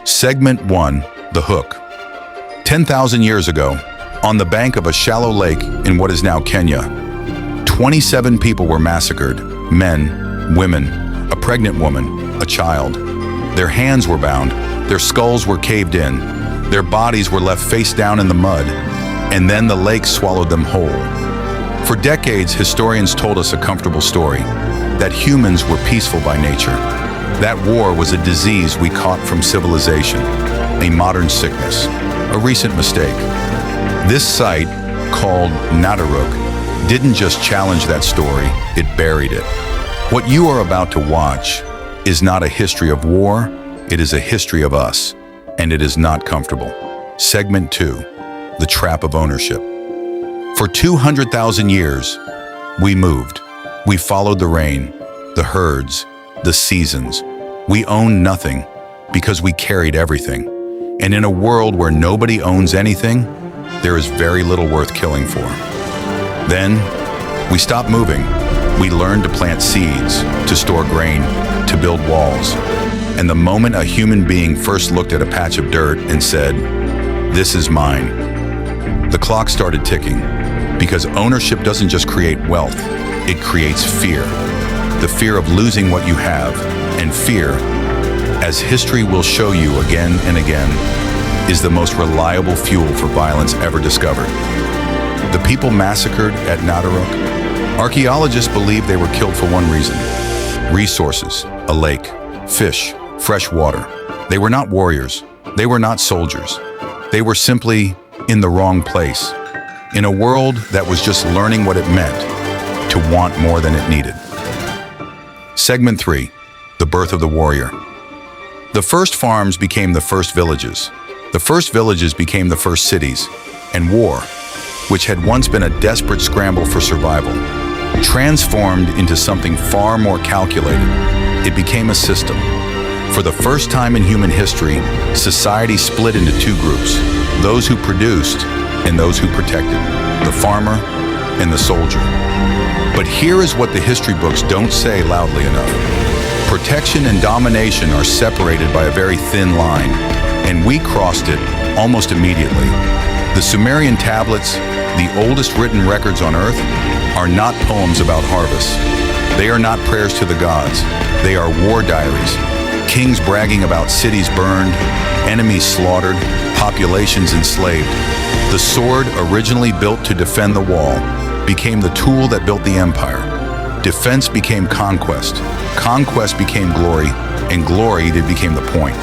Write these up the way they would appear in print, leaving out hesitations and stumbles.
Segment 1, The Hook. 10,000 years ago, on the bank of a shallow lake in what is now Kenya, 27 people were massacred, men, women, a pregnant woman, a child. Their hands were bound, their skulls were caved in, their bodies were left face down in the mud, and then the lake swallowed them whole. For decades, historians told us a comfortable story, that humans were peaceful by nature. That war was a disease we caught from civilization, a modern sickness, a recent mistake. This site, called Nataruk, didn't just challenge that story, it buried it. What you are about to watch is not a history of war, it is a history of us, and it is not comfortable. Segment 2, The Trap of Ownership. For 200,000 years, we moved. We followed the rain, the herds, the seasons. We owned nothing because we carried everything. And in a world where nobody owns anything, there is very little worth killing for. Then, we stopped moving. We learned to plant seeds, to store grain, to build walls. And the moment a human being first looked at a patch of dirt and said, "This is mine," the clock started ticking. Because ownership doesn't just create wealth, it creates fear. The fear of losing what you have, and fear, as history will show you again and again, is the most reliable fuel for violence ever discovered. The people massacred at Nataruk, archaeologists believe they were killed for one reason: resources, a lake, fish, fresh water. They were not warriors, they were not soldiers. They were simply in the wrong place, in a world that was just learning what it meant to want more than it needed. Segment 3, The Birth of the Warrior. The first farms became the first villages. The first villages became the first cities. And war, which had once been a desperate scramble for survival, transformed into something far more calculated. It became a system. For the first time in human history, society split into two groups: those who produced and those who protected, the farmer and the soldier. But here is what the history books don't say loudly enough. Protection and domination are separated by a very thin line, and we crossed it almost immediately. The Sumerian tablets, the oldest written records on Earth, are not poems about harvests. They are not prayers to the gods. They are war diaries. Kings bragging about cities burned, enemies slaughtered, populations enslaved. The sword, originally built to defend the wall, became the tool that built the empire. Defense became conquest. Conquest became glory, and glory became the point.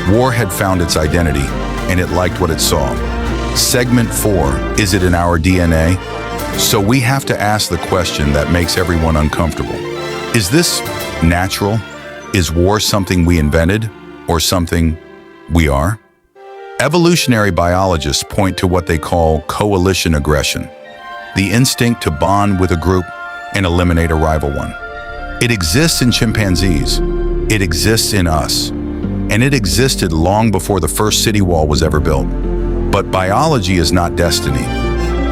War had found its identity, and it liked what it saw. Segment 4, Is it in our DNA? So we have to ask the question that makes everyone uncomfortable. Is this natural? Is war something we invented, or something we are? Evolutionary biologists point to what they call coalition aggression, the instinct to bond with a group and eliminate a rival one. It exists in chimpanzees, it exists in us, and it existed long before the first city wall was ever built. But biology is not destiny,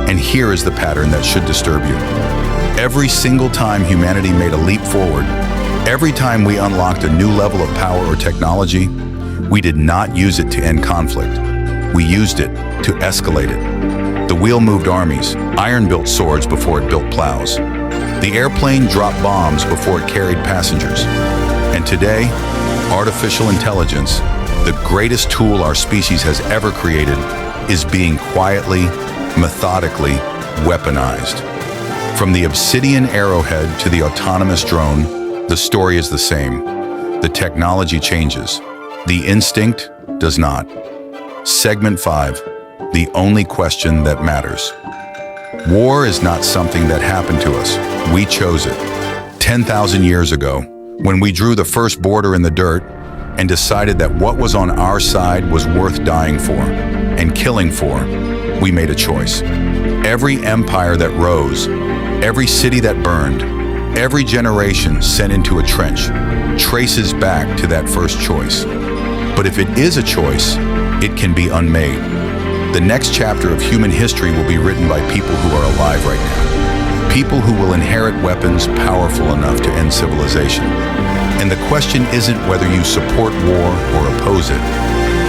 and here is the pattern that should disturb you. Every single time humanity made a leap forward, every time we unlocked a new level of power or technology, we did not use it to end conflict. We used it to escalate it. The wheel moved armies. Iron built swords before it built plows. The airplane dropped bombs before it carried passengers. And today, artificial intelligence, the greatest tool our species has ever created, is being quietly, methodically weaponized. From the obsidian arrowhead to the autonomous drone, the story is the same. The technology changes. The instinct does not. Segment 5, The Only Question That Matters. War is not something that happened to us. We chose it. 10,000 years ago, when we drew the first border in the dirt and decided that what was on our side was worth dying for and killing for, we made a choice. Every empire that rose, every city that burned, every generation sent into a trench traces back to that first choice. But if it is a choice, it can be unmade. The next chapter of human history will be written by people who are alive right now. People who will inherit weapons powerful enough to end civilization. And the question isn't whether you support war or oppose it.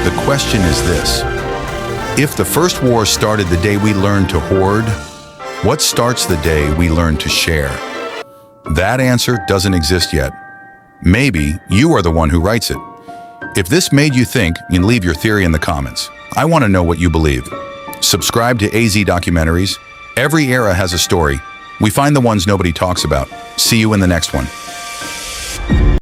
The question is this: if the first war started the day we learned to hoard, what starts the day we learn to share? That answer doesn't exist yet. Maybe you are the one who writes it. If this made you think, you can leave your theory in the comments. I want to know what you believe. Subscribe to AZ Documentaries. Every era has a story. We find the ones nobody talks about. See you in the next one.